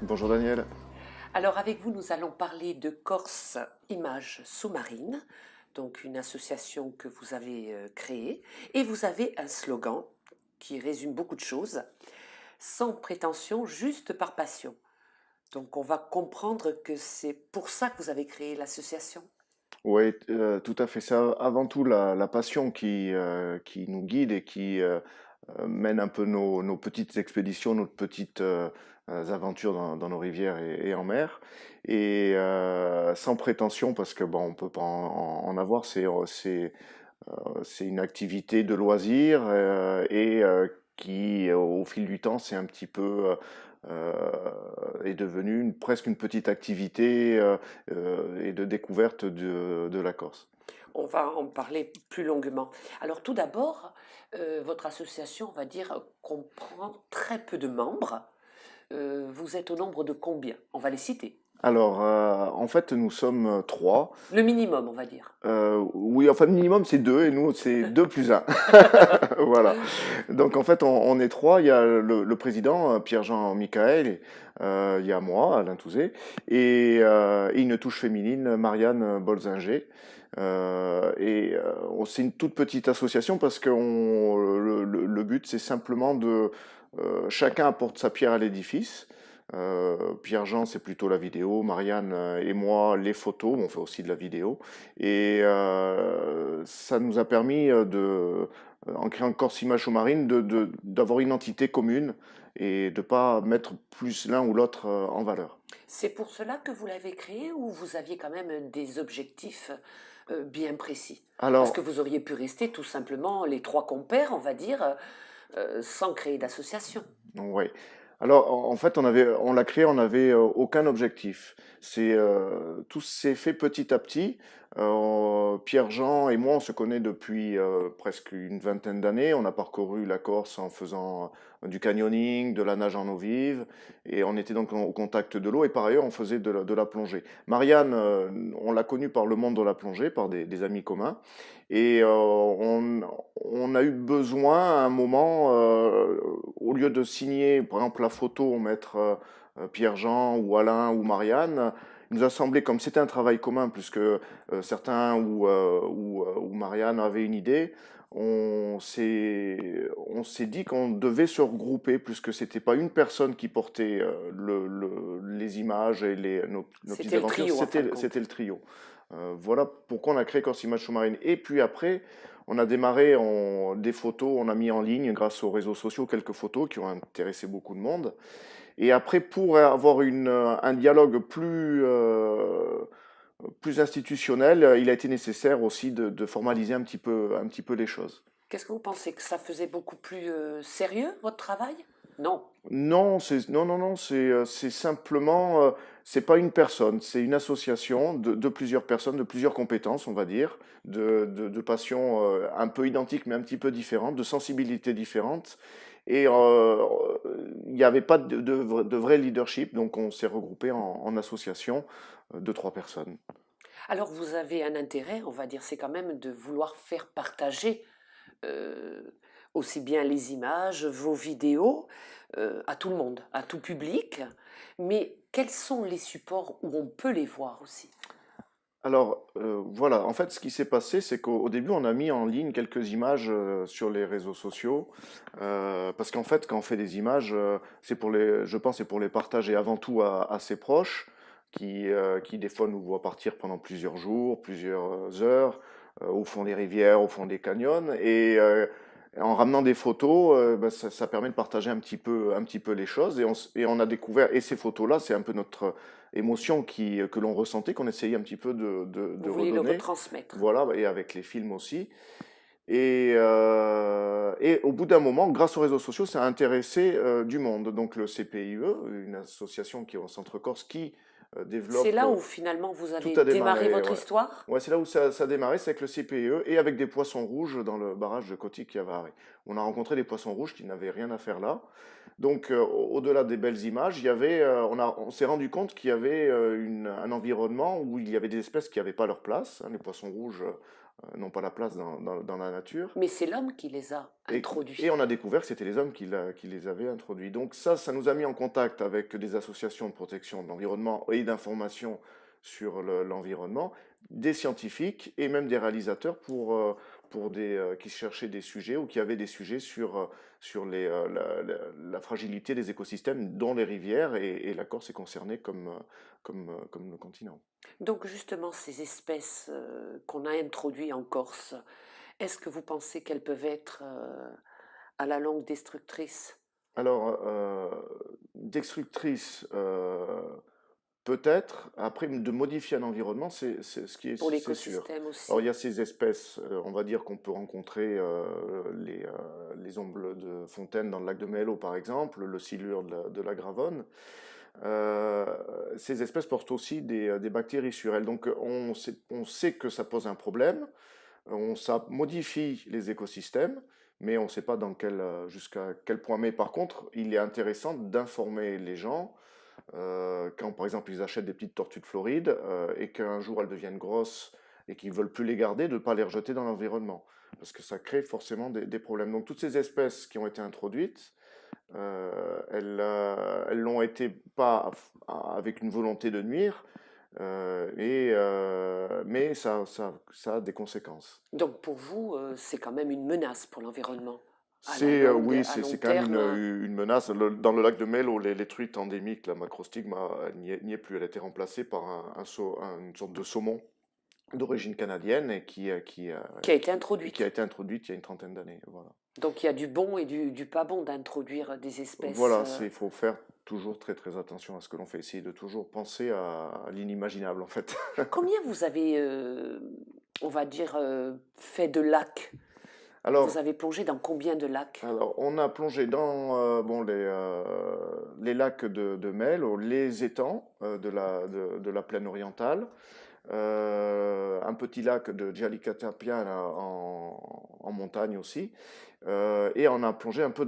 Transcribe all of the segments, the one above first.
Bonjour Daniel. Alors avec vous, nous allons parler de Corse Images Sous-Marines, donc une association que vous avez créée, et vous avez un slogan qui résume beaucoup de choses, sans prétention, juste par passion. Donc on va comprendre que c'est pour ça que vous avez créé l'association. Oui, tout à fait. C'est avant tout la passion qui nous guide et qui mène un peu nos petites expéditions, nos petites aventures dans nos rivières et en mer. Et sans prétention, parce que bon, on peut pas en avoir, c'est une activité de loisir et qui, au fil du temps, c'est un petit peu est devenue presque une petite activité et de découverte de la Corse. On va en parler plus longuement. Alors tout d'abord, votre association, on va dire, comprend très peu de membres. Vous êtes au nombre de combien? On va les citer. Alors, en fait, nous sommes trois. Le minimum, on va dire. Oui, enfin, minimum, c'est deux, et nous, c'est deux plus un. Voilà. Donc, en fait, on est trois. Il y a le président, Pierre-Jean Michael, il y a moi, Alain Touzé, et une touche féminine, Marianne Bolzinger. C'est une toute petite association parce que le but, c'est simplement de... chacun apporte sa pierre à l'édifice. Pierre-Jean, c'est plutôt la vidéo, Marianne et moi, les photos, on fait aussi de la vidéo. Et ça nous a permis en créant Corse Images Sous-Marines, d'avoir une entité commune et de ne pas mettre plus l'un ou l'autre en valeur. C'est pour cela que vous l'avez créé ou vous aviez quand même des objectifs bien précis? Parce que Alors, vous auriez pu rester tout simplement les trois compères, on va dire, sans créer d'association. ouais. Alors, en fait, on l'a créé, on n'avait aucun objectif. Tout s'est fait petit à petit. Pierre-Jean et moi, on se connaît depuis presque une vingtaine d'années. On a parcouru la Corse en faisant du canyoning, de la nage en eau vive, et on était donc au contact de l'eau. Et par ailleurs, on faisait de la plongée. Marianne, on l'a connue par le monde de la plongée, par des amis communs. Et on a eu besoin à un moment, au lieu de signer, par exemple, la photo, mettre Pierre-Jean ou Alain ou Marianne, il nous a semblé, comme c'était un travail commun, puisque certains ou Marianne avaient une idée, on s'est dit qu'on devait se regrouper, puisque c'était pas une personne qui portait les images et nos petites C'était le aventures, trio en fin de c'était compte. le trio. Voilà pourquoi on a créé Corse Images Sous-Marines. Et puis après, on a démarré des photos, on a mis en ligne grâce aux réseaux sociaux quelques photos qui ont intéressé beaucoup de monde. Et après, pour avoir un dialogue plus institutionnel, il a été nécessaire aussi de formaliser un petit peu les choses. Qu'est-ce que vous pensez? Que ça faisait beaucoup plus sérieux, votre travail? Non. Non, non, c'est simplement, c'est pas une personne, c'est une association de plusieurs personnes, de plusieurs compétences, on va dire, de passions un peu identiques mais un petit peu différentes, de sensibilités différentes. Et il n'y avait pas de vrai leadership, donc on s'est regroupé en association de trois personnes. Alors vous avez un intérêt, on va dire, c'est quand même de vouloir faire partager euh, aussi bien les images, vos vidéos, à tout le monde, à tout public. Mais quels sont les supports où on peut les voir aussi? Alors voilà, en fait, ce qui s'est passé, c'est qu'au début, on a mis en ligne quelques images sur les réseaux sociaux, parce qu'en fait, quand on fait des images, je pense, c'est pour les partager avant tout à ses proches, qui des fois nous voient partir pendant plusieurs jours, plusieurs heures, au fond des rivières, au fond des canyons, et en ramenant des photos, ben, ça permet de partager un petit peu les choses, et on a découvert, et ces photos-là, c'est un peu notre émotion que l'on ressentait, qu'on essayait un petit peu de Vous voulez le redonner. retransmettre? Voilà, et avec les films aussi. Et au bout d'un moment, grâce aux réseaux sociaux, ça a intéressé du monde. Donc le CPIE, une association qui est au Centre-Corse, qui C'est développe... là où finalement vous Tout avez a démarré démarré, votre ouais. histoire? Ouais, c'est là où ça a démarré, c'est avec le CPE et avec des poissons rouges dans le barrage de Cotic-Chiavari. On a rencontré des poissons rouges qui n'avaient rien à faire là. Donc, au-delà des belles images, on s'est rendu compte qu'il y avait un environnement où il y avait des espèces qui n'avaient pas leur place, hein. Les poissons rouges n'ont pas la place dans la nature. Mais c'est l'homme qui les a Et introduits. on a découvert que c'était les hommes qui les avaient introduits. Donc ça nous a mis en contact avec des associations de protection de l'environnement et d'information sur l'environnement, des scientifiques et même des réalisateurs qui cherchaient des sujets ou qui avaient des sujets sur la fragilité des écosystèmes, dont les rivières, et la Corse est concernée comme le continent. Donc justement, ces espèces qu'on a introduites en Corse, est-ce que vous pensez qu'elles peuvent être à la longue destructrices Alors, destructrice, peut-être. Après, de modifier un environnement, pour c'est sûr. l'écosystème Alors, il aussi? y a ces espèces, on va dire qu'on peut rencontrer les ombres de fontaine dans le lac de Melo, par exemple, le silure de la Gravonne. Euh, Ces espèces portent aussi des bactéries sur elles. Donc, on sait que ça pose un problème. Ça modifie les écosystèmes, mais on ne sait pas jusqu'à quel point. Mais par contre, il est intéressant d'informer les gens quand par exemple ils achètent des petites tortues de Floride et qu'un jour elles deviennent grosses et qu'ils ne veulent plus les garder, de ne pas les rejeter dans l'environnement. Parce que ça crée forcément des problèmes. Donc toutes ces espèces qui ont été introduites, elles l'ont été pas avec une volonté de nuire, mais ça a des conséquences. Donc pour vous, c'est quand même une menace pour l'environnement. Oui, À c'est long quand même terme, une menace. Dans le lac de Melo, les truites endémiques, la macrostigma, elle n'y est plus. Elle a été remplacée par une sorte de saumon d'origine canadienne et qui a été qui a introduite. été introduite il y a une trentaine d'années. Voilà. Donc il y a du bon et du pas bon d'introduire des espèces. Voilà, il faut faire toujours très très attention à ce que l'on fait. Essayer de toujours penser à l'inimaginable en fait. Combien vous avez, on va dire, fait de lacs? Vous Alors, avez plongé dans combien de lacs? Alors, on a plongé dans les lacs de Mel, les étangs de la plaine orientale, un petit lac de Djalicatapia là, en montagne aussi, et on a plongé un peu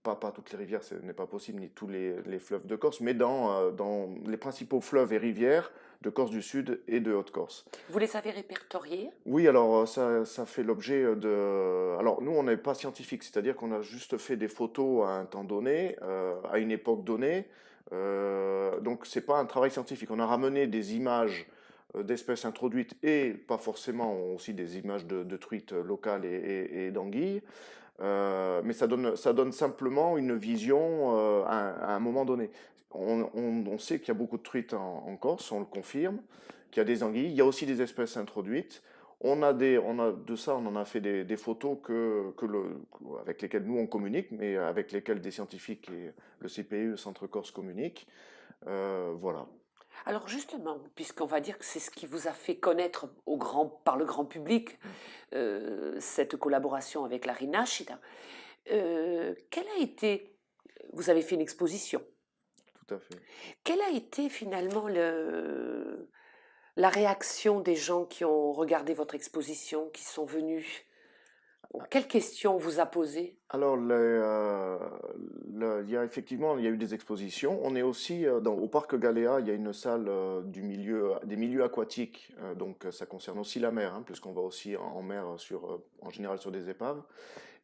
pas toutes les rivières, ce n'est pas possible, ni tous les fleuves de Corse, mais dans les principaux fleuves et rivières de Corse du Sud et de Haute-Corse. Vous les avez répertoriés? Oui, alors ça fait l'objet de... Alors nous, on n'est pas scientifique, c'est-à-dire qu'on a juste fait des photos à un temps donné, à une époque donnée. Donc c'est pas un travail scientifique. On a ramené des images d'espèces introduites et pas forcément aussi des images de truites locales et d'anguilles. Mais ça donne simplement une vision à un moment donné. On sait qu'il y a beaucoup de truites en Corse, on le confirme, qu'il y a des anguilles. Il y a aussi des espèces introduites. De ça, on en a fait des photos avec lesquelles nous on communique, mais avec lesquelles des scientifiques et le CPE, Centre Corse, communiquent. Voilà. Alors justement, puisqu'on va dire que c'est ce qui vous a fait connaître par le grand public Mm, cette collaboration avec la Rinascita, quelle a été, vous avez fait une exposition, tout à fait. quelle a été finalement la réaction des gens qui ont regardé votre exposition, qui sont venus? Quelles questions on vous a posées? Alors, il y a eu des expositions. On est aussi au parc Galéa, il y a une salle des milieux aquatiques, donc ça concerne aussi la mer, hein, puisqu'on va aussi en mer en général sur des épaves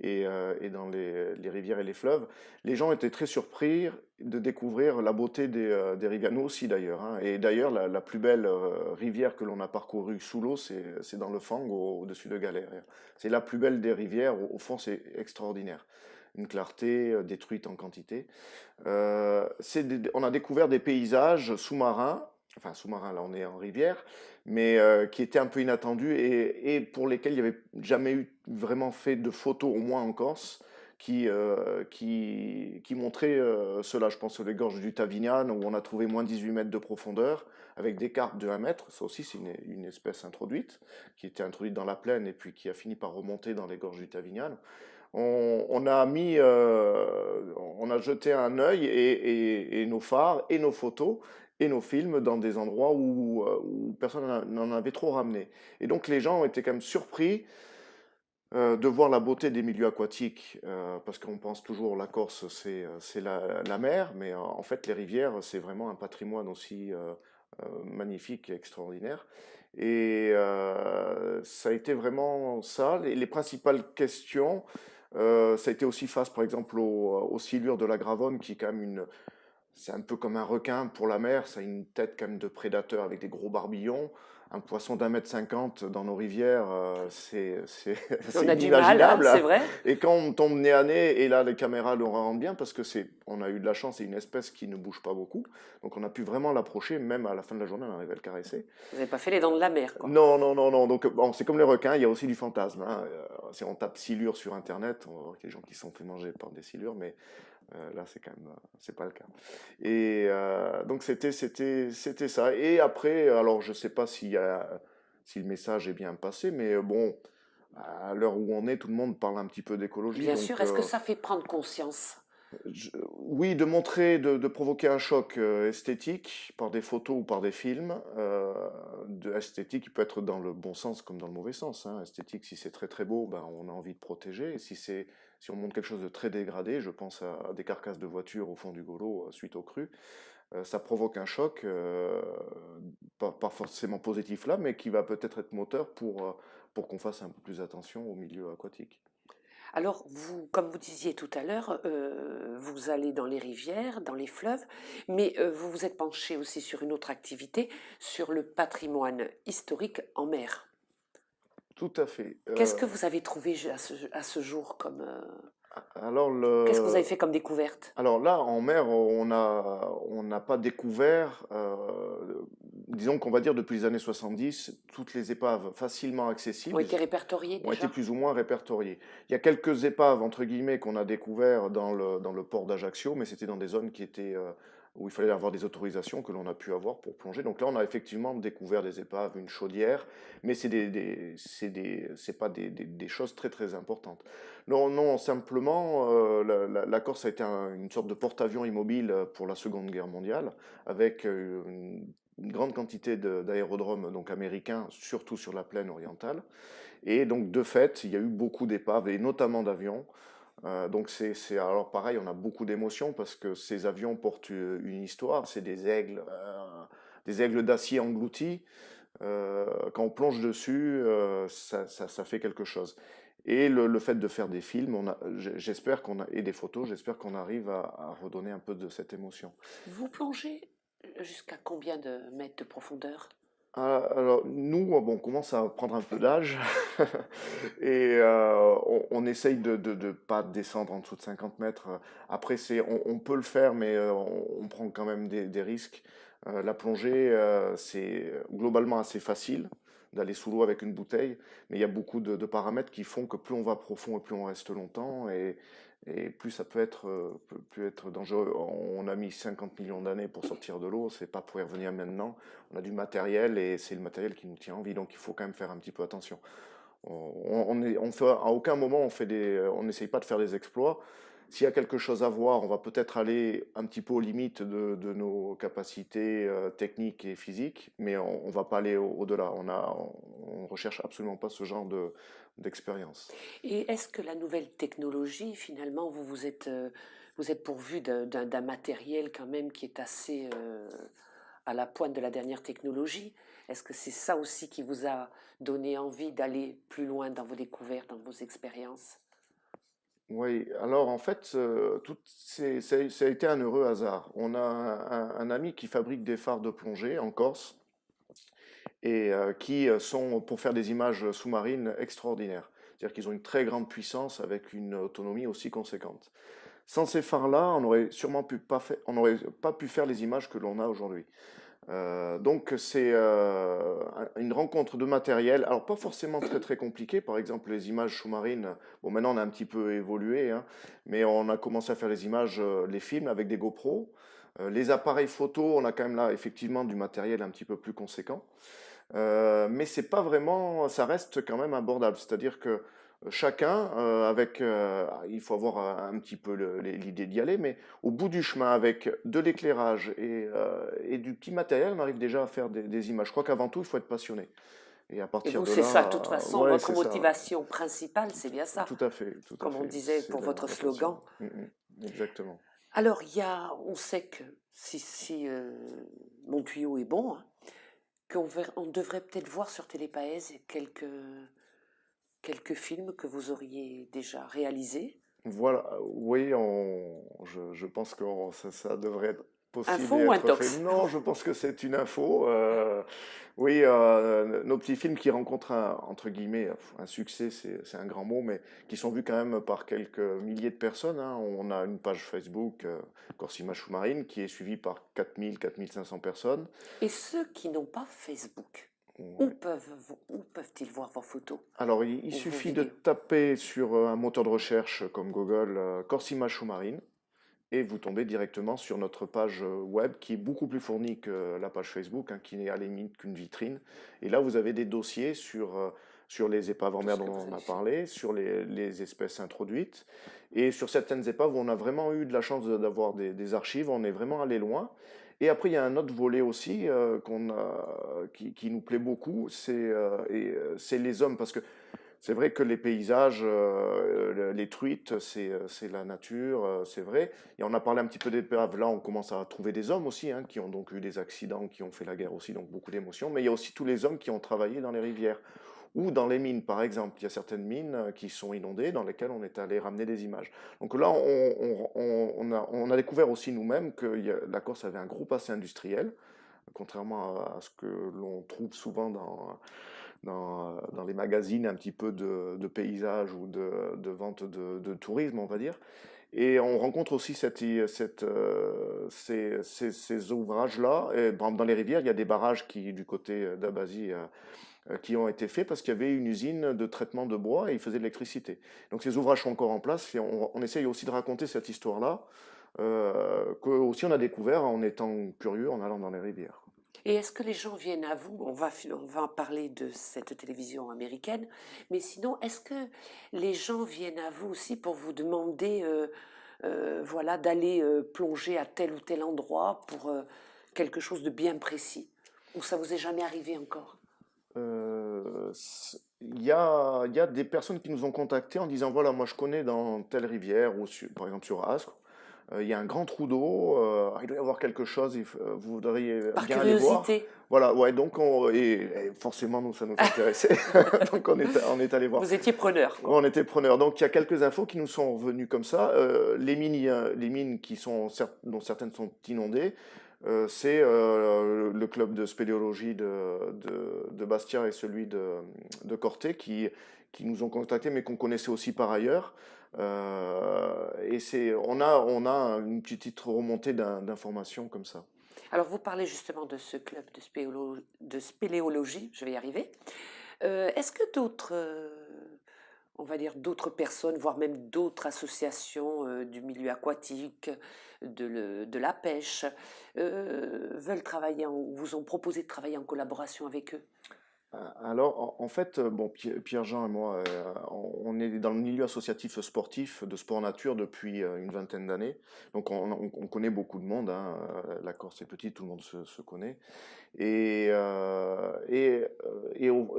et dans les rivières et les fleuves. Les gens étaient très surpris de découvrir la beauté des rivières, nous aussi d'ailleurs, hein. Et d'ailleurs, la plus belle rivière que l'on a parcourue sous l'eau, c'est dans le Fang, au-dessus de Galère. C'est la plus belle des rivières, au fond c'est extraordinaire. Une clarté détruite en quantité. On a découvert des paysages sous-marins, enfin sous-marins, là on est en rivière, mais qui étaient un peu inattendus et pour lesquels il n'y avait jamais eu vraiment fait de photos, au moins en Corse, qui montraient cela. Je pense aux les gorges du Tavignan, où on a trouvé moins 18 mètres de profondeur, avec des carpes de 1 mètre. Ça aussi, c'est une espèce introduite, qui était introduite dans la plaine et puis qui a fini par remonter dans les gorges du Tavignan. On a jeté un œil et nos phares et nos photos et nos films dans des endroits où personne n'en avait trop ramené. Et donc les gens étaient quand même surpris de voir la beauté des milieux aquatiques, parce qu'on pense toujours la Corse, c'est la mer, mais en fait les rivières, c'est vraiment un patrimoine aussi magnifique et extraordinaire. Et ça a été vraiment ça. Les principales questions, ça a été aussi face, par exemple, aux silures de la Gravonne, qui est quand même c'est un peu comme un requin pour la mer, ça a une tête quand même de prédateur avec des gros barbillons. Un poisson d'1,50 m dans nos rivières, c'est On a du mal, hein, inimaginable. c'est vrai? Et quand on tombe nez à nez, et là les caméras le rendent bien, parce que on a eu de la chance, c'est une espèce qui ne bouge pas beaucoup. Donc on a pu vraiment l'approcher, même à la fin de la journée, on arrivait à le caresser. Vous n'avez pas fait les dents de la mer, quoi. Non, non, non, non. Donc, bon, c'est comme les requins, il y a aussi du fantasme, hein. Si on tape silure sur Internet, on va voir qu'il y a des gens qui se sont fait manger par des silures, mais là, c'est quand même, c'est pas le cas. Et donc, c'était ça. Et après, alors, je sais pas si le message est bien passé, mais bon, à l'heure où on est, tout le monde parle un petit peu d'écologie, Bien donc sûr, est-ce que ça fait prendre conscience? oui, de montrer, de provoquer un choc esthétique par des photos ou par des films. Esthétique qui peut être dans le bon sens comme dans le mauvais sens, hein. Esthétique, si c'est très très beau, ben, on a envie de protéger. Et si on montre quelque chose de très dégradé, je pense à des carcasses de voitures au fond du Golo suite aux crues, ça provoque un choc, pas forcément positif là, mais qui va peut-être être moteur pour qu'on fasse un peu plus attention au milieu aquatique. Alors, vous, comme vous disiez tout à l'heure, vous allez dans les rivières, dans les fleuves, mais vous vous êtes penché aussi sur une autre activité, sur le patrimoine historique en mer. Tout à fait. Qu'est-ce que vous avez trouvé à ce jour comme... Alors, qu'est-ce que vous avez fait comme découverte? alors là, en mer, on n'a pas découvert, disons qu'on va dire depuis les années 70, toutes les épaves facilement Ont accessibles été répertoriés ont été déjà? plus ou moins répertoriées. Il y a quelques épaves, entre guillemets, qu'on a découvert dans le port d'Ajaccio, mais c'était dans des zones où il fallait avoir des autorisations que l'on a pu avoir pour plonger. Donc là, on a effectivement découvert des épaves, une chaudière, mais c'est pas des choses très très importantes. Non, non, simplement, la Corse a été une sorte de porte-avions immobile pour la Seconde Guerre mondiale, avec une grande quantité d'aérodromes donc américains, surtout sur la plaine orientale. Et donc, de fait, il y a eu beaucoup d'épaves, et notamment d'avions. Donc, alors pareil, on a beaucoup d'émotions parce que ces avions portent une histoire. C'est des aigles d'acier engloutis. Quand on plonge dessus, ça fait quelque chose. Et le fait de faire des films, j'espère et des photos, j'espère qu'on arrive à redonner un peu de cette émotion. Vous plongez jusqu'à combien de mètres de profondeur? Alors, nous, bon, on commence à prendre un peu d'âge et on essaye de pas descendre en dessous de 50 mètres. Après, on peut le faire, mais on prend quand même des risques. La plongée, c'est globalement assez facile d'aller sous l'eau avec une bouteille, mais il y a beaucoup de paramètres qui font que plus on va profond et plus on reste longtemps, et plus ça peut être dangereux. On a mis 50 millions d'années pour sortir de l'eau, c'est pas pour y revenir maintenant. On a du matériel et c'est le matériel qui nous tient en vie, donc il faut quand même faire un petit peu attention. À aucun moment on n'essaye pas de faire des exploits. S'il y a quelque chose à voir, on va peut-être aller un petit peu aux limites de nos capacités techniques et physiques, mais on ne va pas aller au-delà. On recherche absolument pas ce genre d'expérience. Et est-ce que la nouvelle technologie, finalement, vous êtes pourvu d'un matériel quand même qui est assez à la pointe de la dernière technologie? Est-ce que c'est ça aussi qui vous a donné envie d'aller plus loin dans vos découvertes, dans vos expériences? Oui, alors en fait, ça a été un heureux hasard. On a un ami qui fabrique des phares de plongée en Corse et qui sont pour faire des images sous-marines extraordinaires. C'est-à-dire qu'ils ont une très grande puissance avec une autonomie aussi conséquente. Sans ces phares-là, on n'aurait pas pu faire les images que l'on a aujourd'hui. Donc c'est une rencontre de matériel, alors pas forcément très très compliqué, par exemple les images sous-marines, bon maintenant on a un petit peu évolué, hein, mais on a commencé à faire les images, les films avec des GoPro. Les appareils photo, on a quand même là effectivement du matériel un petit peu plus conséquent. Mais c'est pas vraiment, ça reste quand même abordable. C'est-à-dire que chacun, il faut avoir un petit peu l'idée d'y aller, mais au bout du chemin, avec de l'éclairage et du petit matériel, on arrive déjà à faire des images. Je crois qu'avant tout, il faut être passionné. Et à Et partir vous, de c'est ça, de toute là, façon, ouais, votre c'est ça. motivation principale, c'est bien ça, Tout à fait, tout à comme on fait. disait C'est pour votre la passion. slogan. Exactement. Alors, on sait que si mon tuyau est bon, hein, on devrait peut-être voir sur Télépaèse quelques films que vous auriez déjà réalisés. Voilà, oui, je pense que ça devrait être possible Info et ou être fait. intox? Non, je pense que c'est une info. Oui, nos petits films qui rencontrent entre guillemets, un succès, c'est un grand mot, mais qui sont vus quand même par quelques milliers de personnes, hein. On a une page Facebook, Corsi Sous-Marine, qui est suivie par 4 500 personnes. Et ceux qui n'ont pas Facebook, Ouais. où peuvent-ils voir vos photos Alors, il ou vos suffit de vidéos? taper sur un moteur de recherche comme Google, Corsi Sous-Marine. Et vous tombez directement sur notre page web qui est beaucoup plus fournie que la page Facebook, hein, qui n'est à la limite qu'une vitrine. Et là, vous avez des dossiers sur les épaves en Tout mer ce dont que vous on avez a fait. parlé, sur les espèces introduites. Et sur certaines épaves, on a vraiment eu de la chance d'avoir des archives, on est vraiment allé loin. Et après, il y a un autre volet aussi qui nous plaît beaucoup, c'est les hommes, parce que c'est vrai que les paysages, les truites, c'est la nature, c'est vrai. Et on a parlé un petit peu d'épaves. Là, on commence à trouver des hommes aussi, hein, qui ont donc eu des accidents, qui ont fait la guerre aussi, donc beaucoup d'émotions. Mais il y a aussi tous les hommes qui ont travaillé dans les rivières ou dans les mines, par exemple. Il y a certaines mines qui sont inondées, dans lesquelles on est allé ramener des images. Donc là, on a découvert aussi nous-mêmes que la Corse avait un gros passé industriel, contrairement à ce que l'on trouve souvent dans les magazines un petit peu de paysage ou de vente de tourisme, on va dire. Et on rencontre aussi ces ouvrages-là. Et, par exemple, dans les rivières, il y a des barrages du côté d'Abasie, qui ont été faits parce qu'il y avait une usine de traitement de bois et ils faisaient de l'électricité. Donc ces ouvrages sont encore en place et on essaye aussi de raconter cette histoire-là, que aussi on a découvert en étant curieux, en allant dans les rivières. Et est-ce que les gens viennent à vous? On va parler de cette télévision américaine, mais sinon, est-ce que les gens viennent à vous aussi pour vous demander, voilà, d'aller plonger à tel ou tel endroit pour quelque chose de bien précis? Ou ça vous est jamais arrivé encore? Il y a des personnes qui nous ont contactés en disant, voilà, moi je connais dans telle rivière, ou par exemple sur Ascq, il y a un grand trou d'eau, il doit y avoir quelque chose, vous voudriez Par bien aller voir. curiosité, Voilà, ouais, donc et forcément nous ça nous intéressait, donc on est allé voir. vous étiez preneur, On quoi. était preneurs. Donc il y a quelques infos qui nous sont revenues comme ça. Les mines dont certaines sont inondées, c'est le club de spéléologie de Bastia et celui de Corté qui nous ont contactés, mais qu'on connaissait aussi par ailleurs. Et on a une petite remontée d'informations comme ça. Alors, vous parlez justement de ce club de spéléologie, je vais y arriver. Est-ce que d'autres, on va dire d'autres personnes, voire même d'autres associations du milieu aquatique, de la pêche, veulent travailler, ou vous ont proposé de travailler en collaboration avec eux? Alors, en fait, bon, Pierre-Jean et moi, on est dans le milieu associatif sportif de sport nature depuis une vingtaine d'années. Donc, on connaît beaucoup de monde, hein. La Corse est petite, tout le monde se connaît. Et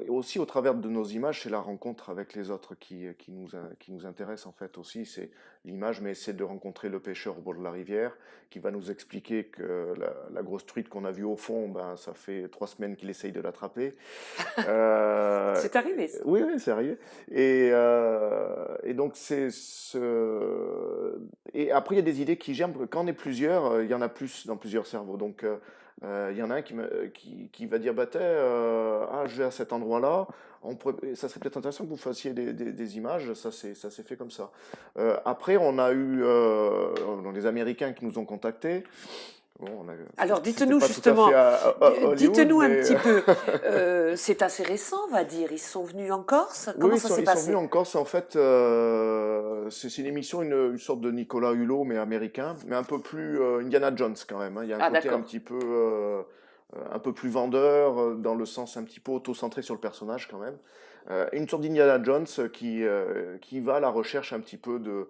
aussi au travers de nos images, c'est la rencontre avec les autres qui nous intéresse en fait aussi. C'est l'image, mais c'est de rencontrer le pêcheur au bord de la rivière qui va nous expliquer que la grosse truite qu'on a vue au fond, ben, ça fait 3 semaines qu'il essaye de l'attraper. Euh, C'est arrivé, ça. oui, oui, c'est arrivé. Et donc, et après, il y a des idées qui germent. Quand on est plusieurs, il y en a plus dans plusieurs cerveaux. Donc, il y en a un qui va dire, bah, ah, je vais à cet endroit-là. Ça serait peut-être intéressant que vous fassiez des images. Ça s'est fait comme ça. Après, on a eu les Américains qui nous ont contactés. Bon, Alors c'était dites-nous pas tout à fait justement, à Hollywood, dites-nous un mais petit peu, c'est assez récent, on va dire, ils sont venus en Corse, oui, comment ils ça sont, s'est ils sont venus passé? en Corse. En fait, c'est une émission, une sorte de Nicolas Hulot, mais américain, mais un peu plus Indiana Jones quand même, hein. Il y a un Ah côté d'accord. un peu plus vendeur, dans le sens un petit peu auto-centré sur le personnage quand même. Une sorte d'Indiana Jones qui va à la recherche un petit peu de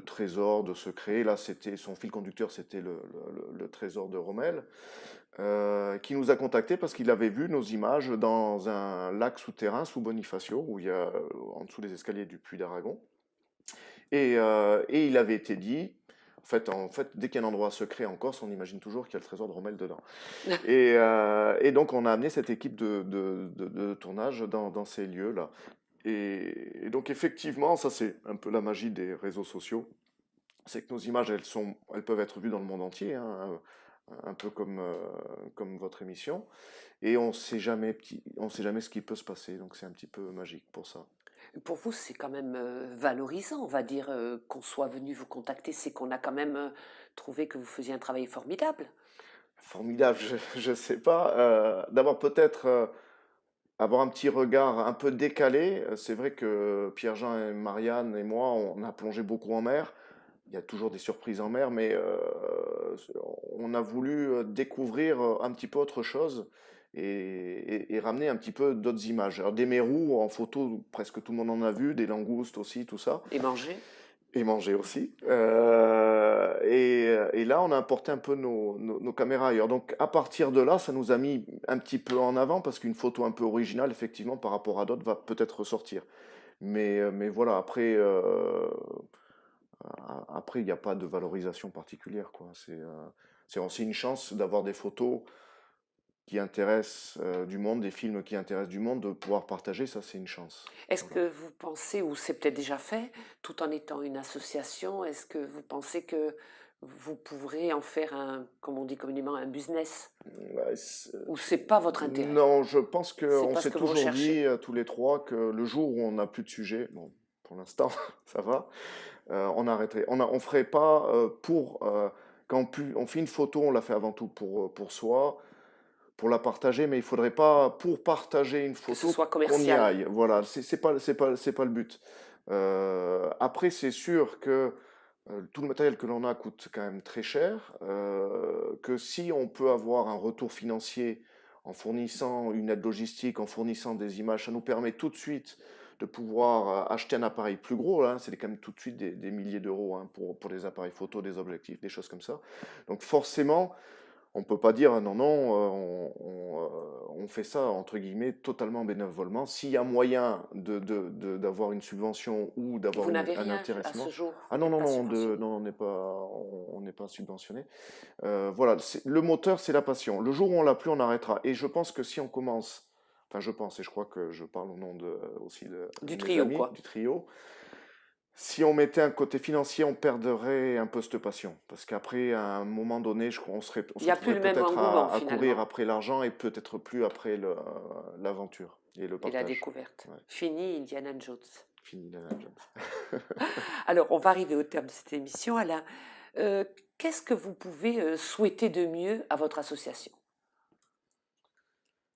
trésors, de secrets. Là, son fil conducteur, c'était le trésor de Rommel, qui nous a contactés parce qu'il avait vu nos images dans un lac souterrain sous Bonifacio, où il y a en dessous des escaliers du Puy d'Aragon. Et il avait été dit, En fait, dès qu'il y a un endroit secret en Corse, on imagine toujours qu'il y a le trésor de Rommel dedans. Et donc, on a amené cette équipe de tournage dans ces lieux-là. Et donc, effectivement, ça, c'est un peu la magie des réseaux sociaux. C'est que nos images, elles peuvent être vues dans le monde entier, hein, un peu comme votre émission. Et on sait jamais ce qui peut se passer. Donc, c'est un petit peu magique pour ça. Pour vous, c'est quand même valorisant, on va dire, qu'on soit venu vous contacter, c'est qu'on a quand même trouvé que vous faisiez un travail formidable. Formidable, je sais pas. D'abord, peut-être avoir un petit regard un peu décalé. C'est vrai que Pierre-Jean et Marianne et moi, on a plongé beaucoup en mer. Il y a toujours des surprises en mer, mais on a voulu découvrir un petit peu autre chose et ramener un petit peu d'autres images. Alors, des mérous en photo, presque tout le monde en a vu, des langoustes aussi, tout ça. Et manger. Et manger aussi. Et là, on a importé un peu nos caméras ailleurs. Donc, à partir de là, ça nous a mis un petit peu en avant parce qu'une photo un peu originale, effectivement, par rapport à d'autres, va peut-être ressortir. Mais voilà, après, il n'y a pas de valorisation particulière, quoi. C'est aussi une chance d'avoir des photos qui intéressent du monde, des films qui intéressent du monde, de pouvoir partager, ça, c'est une chance. Est-ce Voilà. que vous pensez, ou c'est peut-être déjà fait, tout en étant une association, est-ce que vous pensez que vous pourrez en faire un, comme on dit communément, un business? Ouais, Ou c'est pas votre intérêt? non, je pense C'est qu'on pas ce s'est que vous toujours recherchez? dit tous les trois que le jour où on n'a plus de sujet, bon, pour l'instant, ça va, on arrêterait. On ferait pas quand on fait une photo, on la fait avant tout pour soi, pour la partager, mais il faudrait pas pour partager une Que ce photo soit qu'on y commercial? aille. Voilà, c'est pas le but. Après, c'est sûr que tout le matériel que l'on a coûte quand même très cher, que si on peut avoir un retour financier en fournissant une aide logistique, en fournissant des images, ça nous permet tout de suite de pouvoir acheter un appareil plus gros, là, c'est quand même tout de suite des milliers d'euros, hein, pour des appareils photo, des objectifs, des choses comme ça. Donc forcément, on ne peut pas dire non, non, on fait ça entre guillemets totalement bénévolement. S'il y a moyen d'avoir une subvention ou d'avoir Vous n'avez un rien à ce intéressement. jour, Ah vous non, n'êtes non, pas non, subventionné. non, on n'est pas subventionné. Voilà, le moteur, c'est la passion. Le jour où on l'a plus, on arrêtera. Et je pense que si on commence, enfin je pense, et je crois que je parle au nom aussi de Du mes trio, amis quoi. du trio, si on mettait un côté financier, on perdrait un peu cette passion. Parce qu'après, à un moment donné, on Il se n'y a plus retrouverait le même peut-être engouement, à courir finalement, après l'argent et peut-être plus après l'aventure et le et la partage. découverte. Ouais, Fini Indiana Jones. fini Indiana Jones. Alors, on va arriver au terme de cette émission, Alain. Euh, Qu'est-ce que vous pouvez souhaiter de mieux à votre association?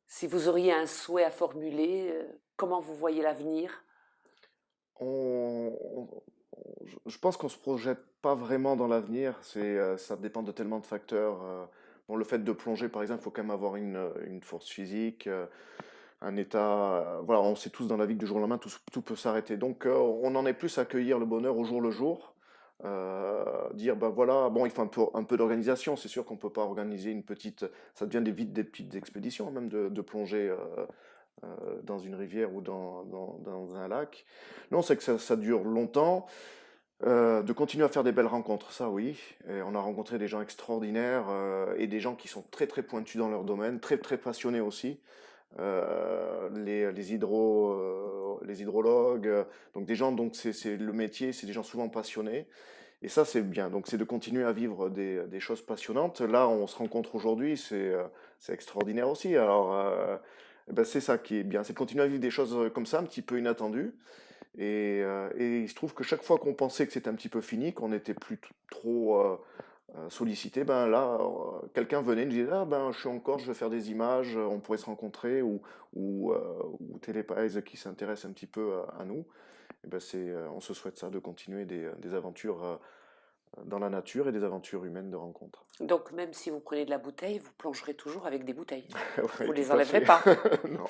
Si vous auriez un souhait à formuler, comment vous voyez l'avenir? On- on- je pense qu'on se projette pas vraiment dans l'avenir. Ça dépend de tellement de facteurs. Bon, le fait de plonger, par exemple, il faut quand même avoir une force physique, un état. Voilà, on sait tous dans la vie que du jour au lendemain, tout peut s'arrêter. Donc, on en est plus à accueillir le bonheur au jour le jour. Dire, ben voilà, bon, il faut un peu d'organisation. C'est sûr qu'on peut pas organiser une petite. Ça devient vite des petites expéditions, même de plonger. Dans une rivière ou dans un lac. Non, c'est que ça dure longtemps. De continuer à faire des belles rencontres, ça oui. Et on a rencontré des gens extraordinaires et des gens qui sont très très pointus dans leur domaine, très très passionnés aussi. Les hydrologues, donc des gens, donc c'est le métier, c'est des gens souvent passionnés. Et ça, c'est bien. Donc, c'est de continuer à vivre des choses passionnantes. Là, on se rencontre aujourd'hui, c'est extraordinaire aussi. Alors, eh ben, c'est ça qui est bien, c'est de continuer à vivre des choses comme ça, un petit peu inattendues. Et il se trouve que chaque fois qu'on pensait que c'était un petit peu fini, qu'on n'était plus trop sollicité, ben là, quelqu'un venait et nous disait, ah ben, je suis encore, je veux faire des images, on pourrait se rencontrer, ou Télépaise qui s'intéresse un petit peu à nous. Et ben on se souhaite ça, de continuer des aventures dans la nature et des aventures humaines de rencontre. Donc, même si vous prenez de la bouteille, vous plongerez toujours avec des bouteilles. Vous Oui, tout les à enlèverez fait. pas. Non.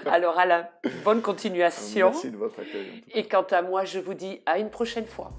Alors, Alain, bonne continuation. Merci de votre accueil en tout Et cas. quant à moi, je vous dis à une prochaine fois.